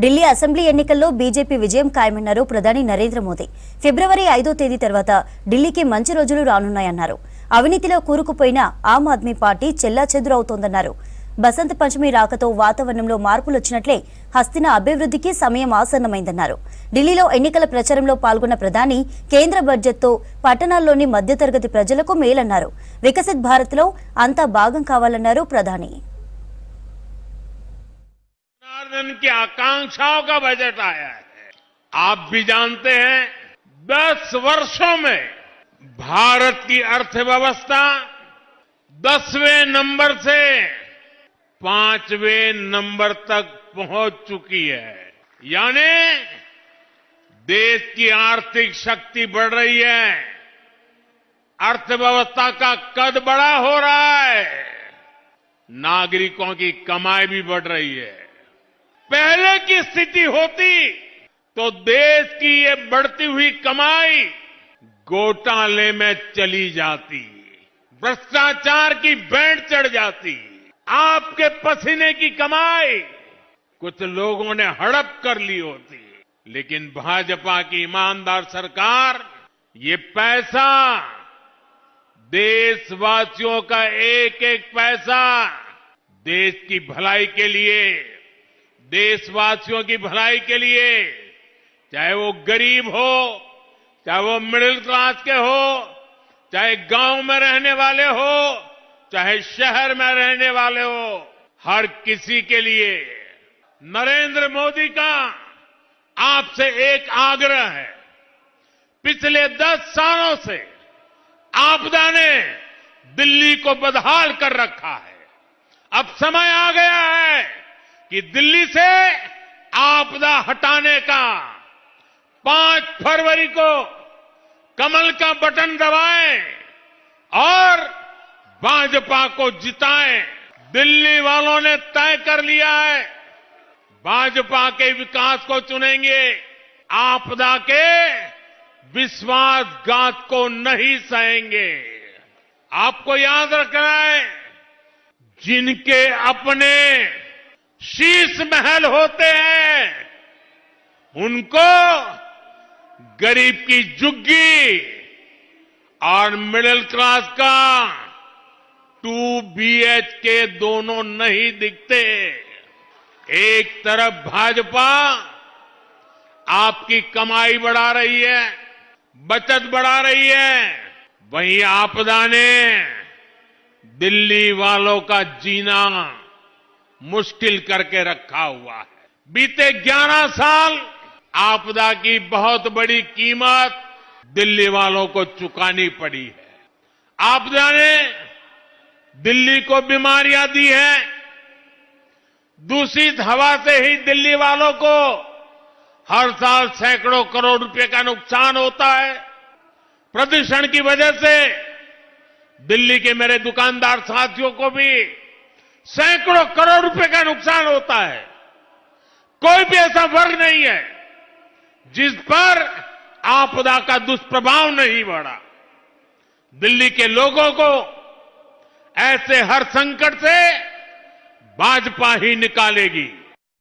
Delhi assembly ఎన్నికల్లో BJP విజయం ఖాయమన్నారు ప్రధాని నరేంద్ర మోదీ. ఫిబ్రవరి 5వ తేదీ తర్వాత ఢిల్లీకి మంచి రోజులు రానున్నాయన్నారు. అవినీతిలో కూరుకుపోయిన ఆమ్ ఆద్మీ పార్టీ చెల్లాచెదురవుతోందన్నారు. బసంత పంచమి రాకతో వాతావరణంలో మార్పులు వచ్చినట్లే హస్తిన అభివృద్ధికి సమయం ఆసన్నమైందన్నారు. ఢిల్లీలో ఎన్నికల ప్రచారంలో పాల్గొన్న ప్రధాని కేంద్ర బడ్జెట్తో పట్టణాల్లోని మధ్యతరగతి ప్రజలకు మేలన్నారు. వికసిత్ భారత్లో అంతా భాగం కావాలన్నారు ప్రధాని. की आकांक्षाओं का बजट आया है। आप भी जानते हैं 10 वर्षों में भारत की अर्थव्यवस्था 10वें नंबर से 5वें नंबर तक पहुंच चुकी है। यानी देश की आर्थिक शक्ति बढ़ रही है, अर्थव्यवस्था का कद बड़ा हो रहा है, नागरिकों की कमाई भी बढ़ रही है। पहले की स्थिति होती तो देश की ये बढ़ती हुई कमाई घोटाले में चली जाती, भ्रष्टाचार की बैंड चढ़ जाती, आपके पसीने की कमाई कुछ लोगों ने हड़प कर ली होती। लेकिन भाजपा की ईमानदार सरकार ये पैसा, देशवासियों का एक एक पैसा देश की भलाई के लिए, देशवासियों की भलाई के लिए, चाहे वो गरीब हो, चाहे वो मिडिल क्लास के हो, चाहे गांव में रहने वाले हो, चाहे शहर में रहने वाले हो, हर किसी के लिए नरेंद्र मोदी का आपसे एक आग्रह है। पिछले 10 सालों से आपदा ने दिल्ली को बदहाल कर रखा है। अब समय आ गया है कि दिल्ली से आपदा हटाने का 5 फरवरी को कमल का बटन दबाएं और भाजपा को जिताएं। दिल्ली वालों ने तय कर लिया है, भाजपा के विकास को चुनेंगे, आपदा के विश्वासघात को नहीं सहेंगे। आपको याद रखना है, जिनके अपने शीश महल होते हैं उनको गरीब की झुग्गी और मिडिल क्लास का 2 BHK दोनों नहीं दिखते। एक तरफ भाजपा आपकी कमाई बढ़ा रही है, बचत बढ़ा रही है, वहीं आपदा ने दिल्ली वालों का जीना मुश्किल करके रखा हुआ है। बीते 11 साल आपदा की बहुत बड़ी कीमत दिल्ली वालों को चुकानी पड़ी है। आपदा ने दिल्ली को बीमारियां दी हैं, दूषित हवा से ही दिल्ली वालों को हर साल सैकड़ों करोड़ रुपए का नुकसान होता है। प्रदूषण की वजह से दिल्ली के मेरे दुकानदार साथियों को भी सैकड़ों करोड़ रुपए का नुकसान होता है। कोई भी ऐसा वर्ग नहीं है जिस पर आपदा का दुष्प्रभाव नहीं बढ़ा। दिल्ली के लोगों को ऐसे हर संकट से भाजपा ही निकालेगी।